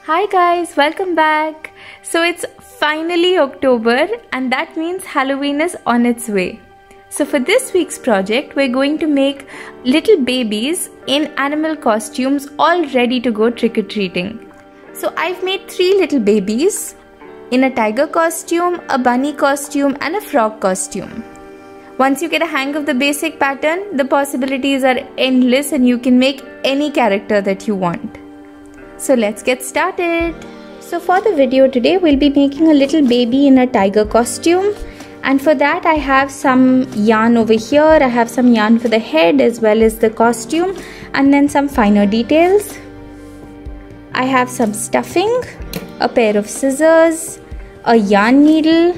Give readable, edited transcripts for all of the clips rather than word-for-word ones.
Hi guys, welcome back. So it's finally October and that means Halloween is on its way. So for this week's project, we're going to make little babies in animal costumes all ready to go trick-or-treating. So I've made 3 little babies in a tiger costume, a bunny costume and a frog costume. Once you get a hang of the basic pattern, the possibilities are endless and you can make any character that you want. So let's get started. So for the video today, we'll be making a little baby in a tiger costume. And for that I have some yarn over here. I have some yarn for the head as well as the costume and then some finer details. I have some stuffing, a pair of scissors, a yarn needle,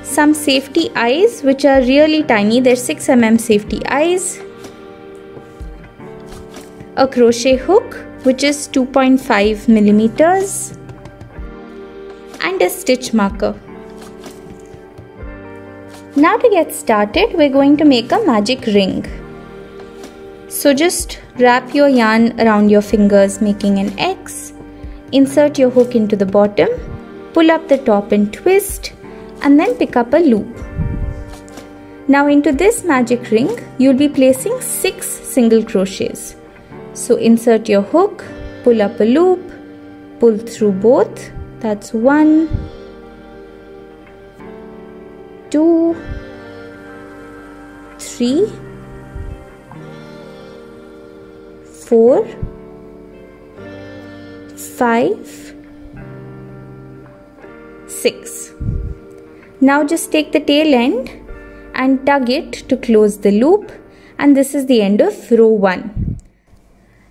some safety eyes which are really tiny. They're 6 mm safety eyes, a crochet hook which is 2.5 millimeters and a stitch marker. Now to get started, we're going to make a magic ring. So just wrap your yarn around your fingers making an X, insert your hook into the bottom, pull up the top and twist and then pick up a loop. Now into this magic ring, you'll be placing 6 single crochets. So insert your hook, pull up a loop, pull through both. That's 1, 2, 3, 4, 5, 6. Now just take the tail end and tug it to close the loop, and this is the end of row 1.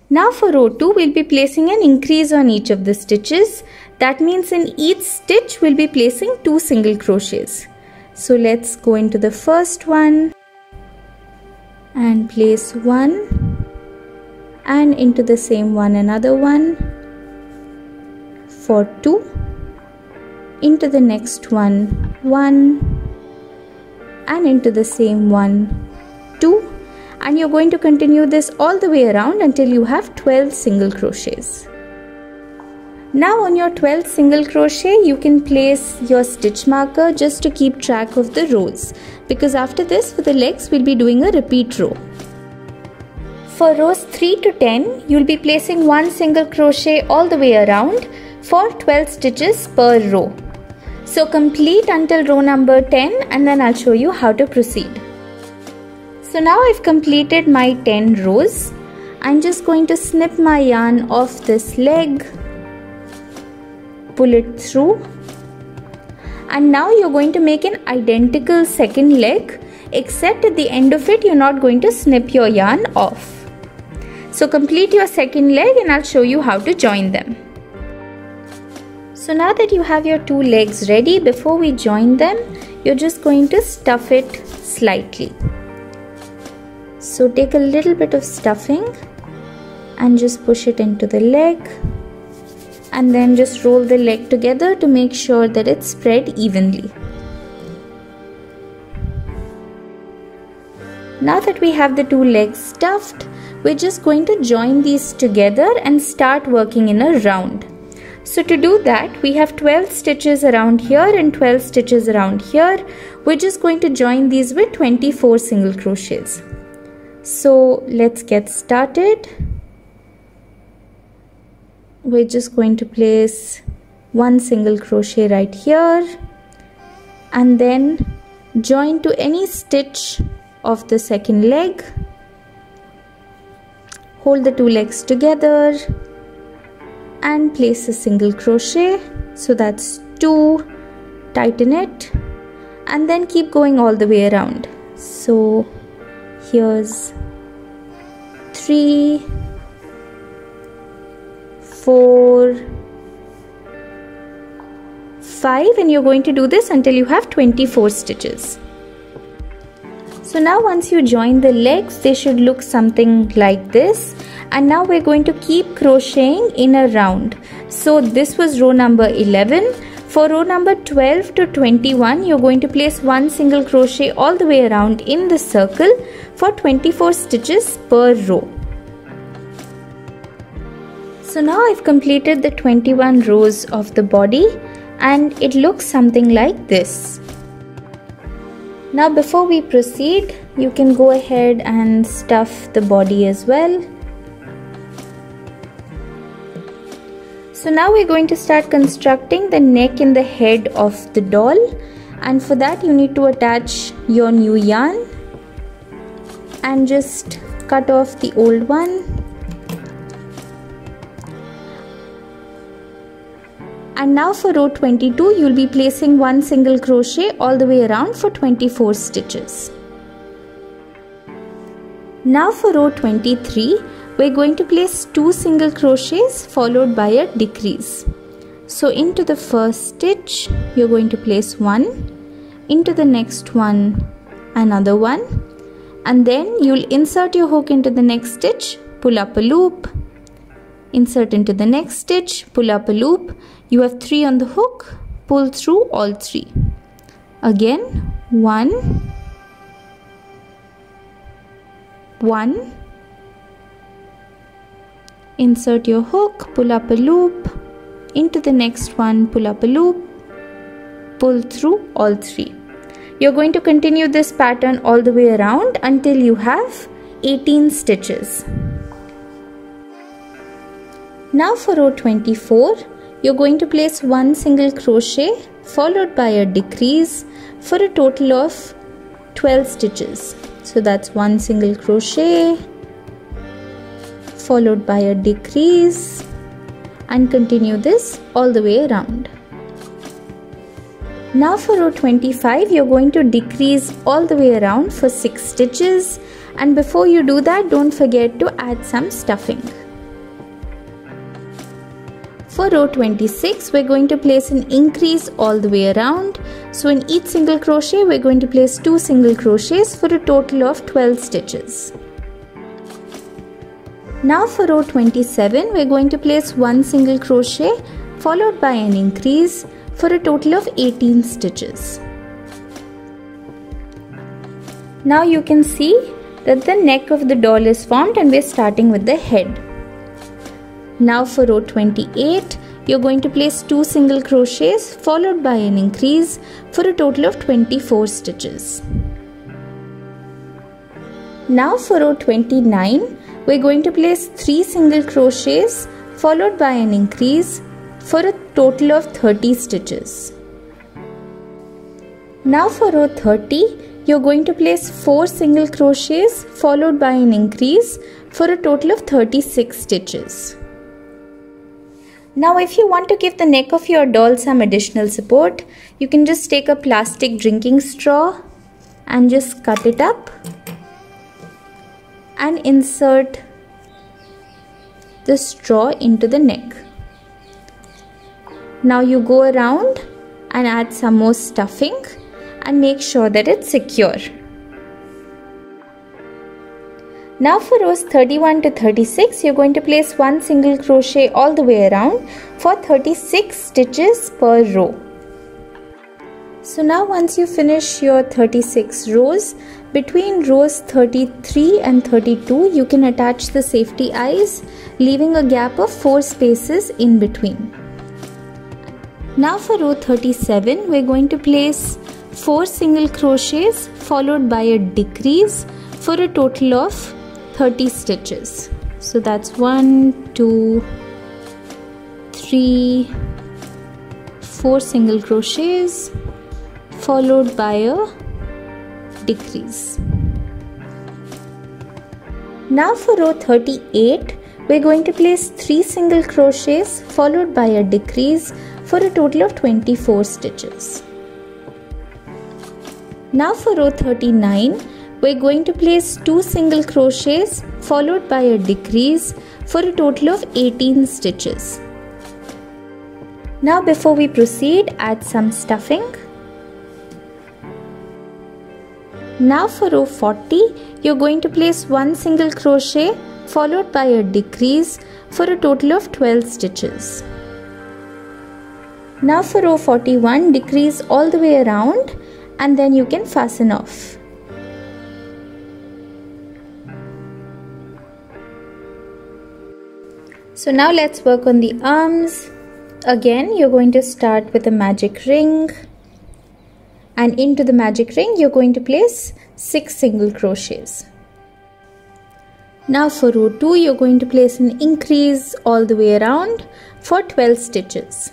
Now for row 2, we'll be placing an increase on each of the stitches. That means in each stitch, we'll be placing 2 single crochets. So let's go into the first one and place 1 and into the same one another one for 2, into the next one 1 and into the same one 2. And you're going to continue this all the way around until you have 12 single crochets. Now on your 12th single crochet, you can place your stitch marker just to keep track of the rows, because after this for the legs we'll be doing a repeat row. For rows 3 to 10, you'll be placing 1 single crochet all the way around for 12 stitches per row. So complete until row number 10 and then I'll show you how to proceed. So now I've completed my 10 rows. I'm just going to snip my yarn off this leg, pull it through, and now you're going to make an identical second leg, except at the end of it you're not going to snip your yarn off. So complete your second leg and I'll show you how to join them. So now that you have your 2 legs ready, before we join them, you're just going to stuff it slightly. So take a little bit of stuffing and just push it into the leg, and then just roll the leg together to make sure that it's spread evenly. Now that we have the 2 legs stuffed, we're just going to join these together and start working in a round. So to do that, we have 12 stitches around here and 12 stitches around here. We're just going to join these with 24 single crochets. So let's get started. We're just going to place 1 single crochet right here and then join to any stitch of the second leg. Hold the 2 legs together and place a single crochet. So that's 2, tighten it and then keep going all the way around. So here's 3, 4, 5, and you're going to do this until you have 24 stitches. So now once you join the legs, they should look something like this. And now we're going to keep crocheting in a round. So this was row number 11. For row number 12 to 21, you're going to place 1 single crochet all the way around in the circle for 24 stitches per row. So now I've completed the 21 rows of the body and it looks something like this. Now before we proceed, you can go ahead and stuff the body as well. So now we're going to start constructing the neck and the head of the doll, and for that you need to attach your new yarn and just cut off the old one. And now for row 22, you'll be placing one single crochet all the way around for 24 stitches. Now for row 23, we're going to place 2 single crochets followed by a decrease. So into the first stitch, you're going to place 1, into the next one, another one, and then you'll insert your hook into the next stitch, pull up a loop, insert into the next stitch, pull up a loop. You have 3 on the hook, pull through all 3. Again, 1, 1, insert your hook, pull up a loop, into the next one, pull up a loop, pull through all 3. You're going to continue this pattern all the way around until you have 18 stitches. Now for row 24, you're going to place 1 single crochet followed by a decrease for a total of 12 stitches. So that's 1 single crochet followed by a decrease, and continue this all the way around. Now for row 25, you're going to decrease all the way around for 6 stitches, and before you do that, don't forget to add some stuffing. For row 26, we're going to place an increase all the way around. So in each single crochet, we're going to place 2 single crochets for a total of 12 stitches. Now for row 27, we're going to place 1 single crochet followed by an increase for a total of 18 stitches. Now you can see that the neck of the doll is formed and we're starting with the head. Now for row 28, you're going to place 2 single crochets followed by an increase for a total of 24 stitches. Now for row 29, we're going to place 3 single crochets followed by an increase for a total of 30 stitches. Now for row 30, you're going to place 4 single crochets followed by an increase for a total of 36 stitches. Now if you want to give the neck of your doll some additional support, you can just take a plastic drinking straw and just cut it up and insert the straw into the neck. Now you go around and add some more stuffing and make sure that it's secure. Now for rows 31 to 36, you're going to place 1 single crochet all the way around for 36 stitches per row. So now once you finish your 36 rows, between rows 33 and 32, you can attach the safety eyes, leaving a gap of 4 spaces in between. Now for row 37, we're going to place 4 single crochets followed by a decrease for a total of 30 stitches. So that's 1, 2, 3, 4 single crochets followed by a decrease. Now for row 38, we're going to place 3 single crochets followed by a decrease for a total of 24 stitches. Now for row 39, we're going to place 2 single crochets followed by a decrease for a total of 18 stitches. Now before we proceed, add some stuffing. Now for row 40, you're going to place 1 single crochet followed by a decrease for a total of 12 stitches. Now for row 41, decrease all the way around and then you can fasten off. So now let's work on the arms. Again, you're going to start with a magic ring, and into the magic ring you're going to place 6 single crochets. Now for row 2, you're going to place an increase all the way around for 12 stitches.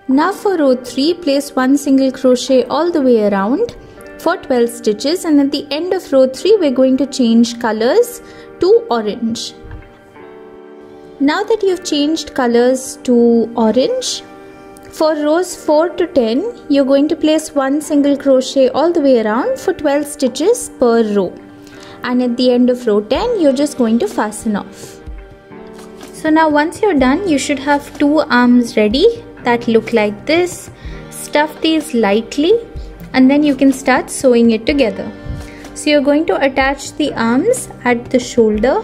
Now for row 3, place 1 single crochet all the way around for 12 stitches, and at the end of row 3 we're going to change colors to orange. Now that you've changed colors to orange, for rows 4 to 10 you're going to place 1 single crochet all the way around for 12 stitches per row, and at the end of row 10 you're just going to fasten off. So now once you're done, you should have 2 arms ready that look like this. Stuff these lightly and then you can start sewing it together. So you're going to attach the arms at the shoulder.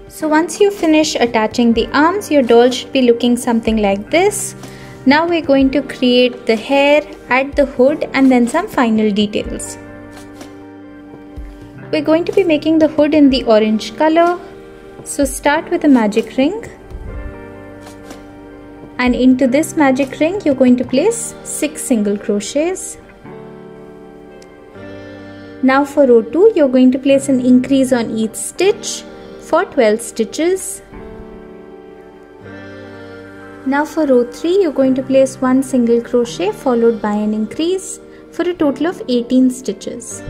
So once you finish attaching the arms, your doll should be looking something like this. Now we're going to create the hair at the hood and then some final details. We're going to be making the hood in the orange color. So start with a magic ring, and into this magic ring you're going to place 6 single crochets. Now for row 2, you're going to place an increase on each stitch for 12 stitches. Now for row 3, you're going to place 1 single crochet followed by an increase for a total of 18 stitches.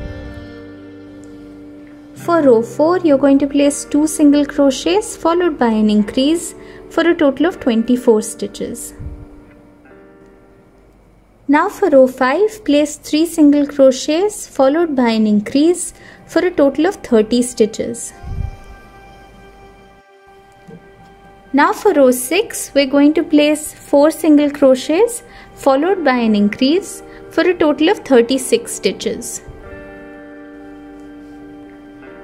For row 4, you're going to place 2 single crochets followed by an increase for a total of 24 stitches. Now for row 5, place 3 single crochets followed by an increase for a total of 30 stitches. Now for row 6, we're going to place 4 single crochets followed by an increase for a total of 36 stitches.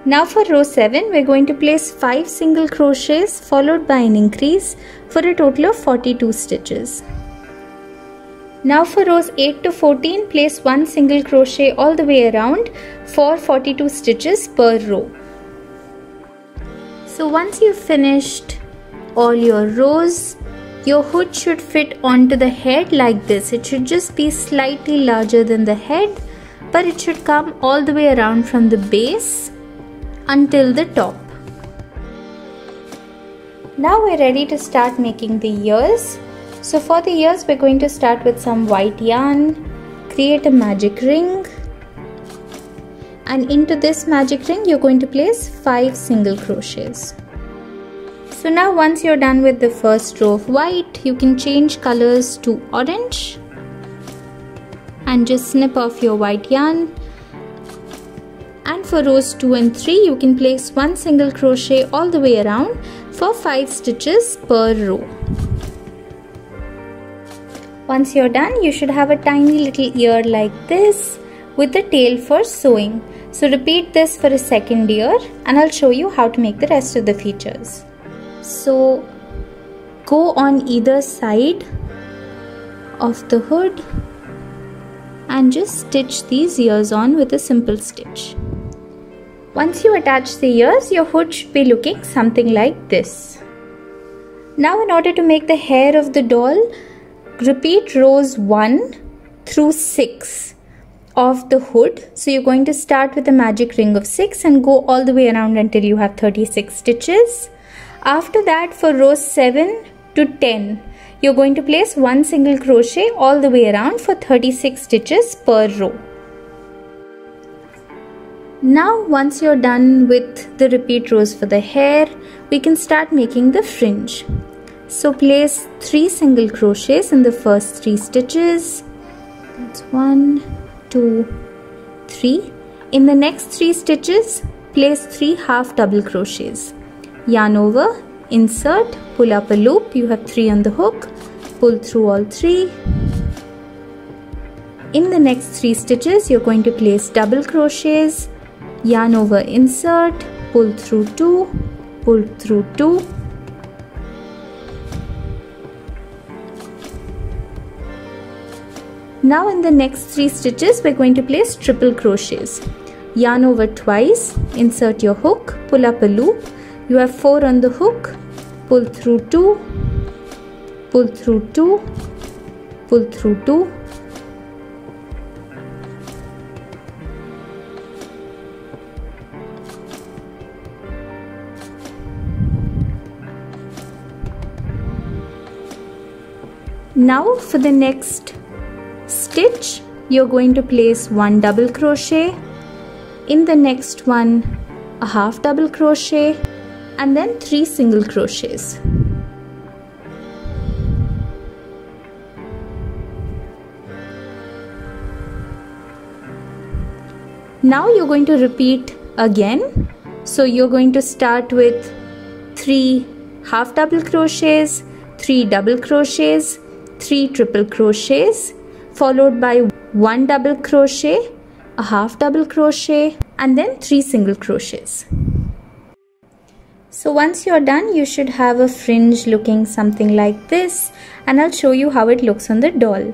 Now for row 7, we're going to place 5 single crochets followed by an increase for a total of 42 stitches. Now for rows 8 to 14, place 1 single crochet all the way around for 42 stitches per row. So once you've finished all your rows, your hood should fit onto the head like this. It should just be slightly larger than the head, but it should come all the way around from the base until the top. Now we're ready to start making the ears. So for the ears, we're going to start with some white yarn, create a magic ring, and into this magic ring you're going to place 5 single crochets. So now once you're done with the first row of white, you can change colors to orange and just snip off your white yarn. And for rows 2 and 3, you can place 1 single crochet all the way around for 5 stitches per row. Once you're done, you should have a tiny little ear like this with the tail for sewing. So repeat this for a second ear and I'll show you how to make the rest of the features. So go on either side of the hood and just stitch these ears on with a simple stitch. Once you attach the ears, your hood should be looking something like this. Now in order to make the hair of the doll, repeat rows 1 through 6 of the hood. So you're going to start with a magic ring of 6 and go all the way around until you have 36 stitches. After that, for rows 7 to 10, you're going to place 1 single crochet all the way around for 36 stitches per row. Now once you're done with the repeat rows for the hair, we can start making the fringe. So place 3 single crochets in the first 3 stitches. That's 1, 2, 3. In the next 3 stitches, place 3 half double crochets. Yarn over, insert, pull up a loop. You have 3 on the hook, pull through all 3. In the next 3 stitches, you're going to place double crochets, yarn over, insert, pull through 2, pull through 2. Now in the next 3 stitches we're going to place triple crochets. Yarn over twice, insert your hook, pull up a loop. You have 4 on the hook, pull through 2, pull through 2, pull through 2. Now for the next stitch, you're going to place 1 double crochet, in the next one a half double crochet, and then 3 single crochets. Now you're going to repeat again. So you're going to start with 3 half double crochets, 3 double crochets, 3 triple crochets, followed by 1 double crochet, a half double crochet, and then 3 single crochets. So once you're done, you should have a fringe looking something like this, and I'll show you how it looks on the doll.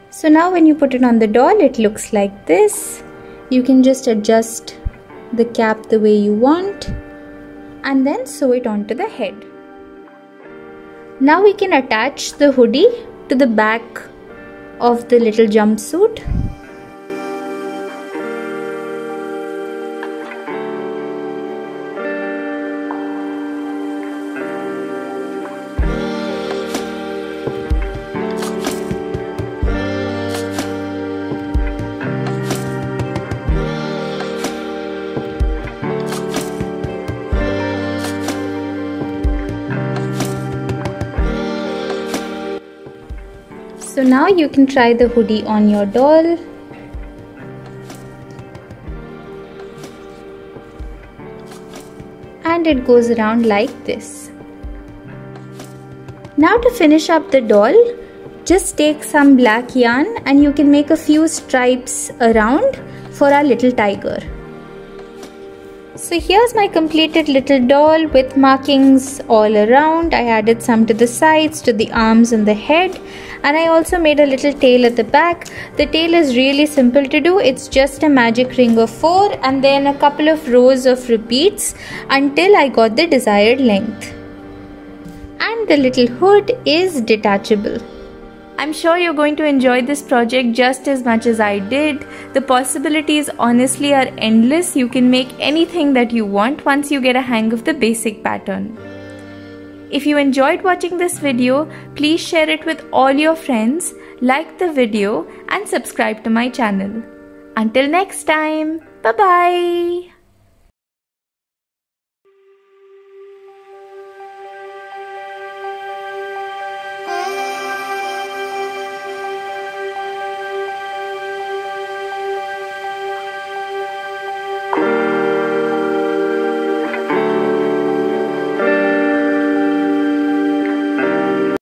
So now when you put it on the doll, it looks like this. You can just adjust the cap the way you want and then sew it onto the head. Now we can attach the hoodie to the back of the little jumpsuit. So now you can try the hoodie on your doll. And it goes around like this. Now to finish up the doll, just take some black yarn and you can make a few stripes around for our little tiger. So here's my completed little doll with markings all around. I added some to the sides, to the arms and the head, and I also made a little tail at the back. The tail is really simple to do. It's just a magic ring of 4 and then a couple of rows of repeats until I got the desired length. And the little hood is detachable. I'm sure you're going to enjoy this project just as much as I did. The possibilities honestly are endless. You can make anything that you want once you get a hang of the basic pattern. If you enjoyed watching this video, please share it with all your friends, like the video and subscribe to my channel. Until next time, bye-bye.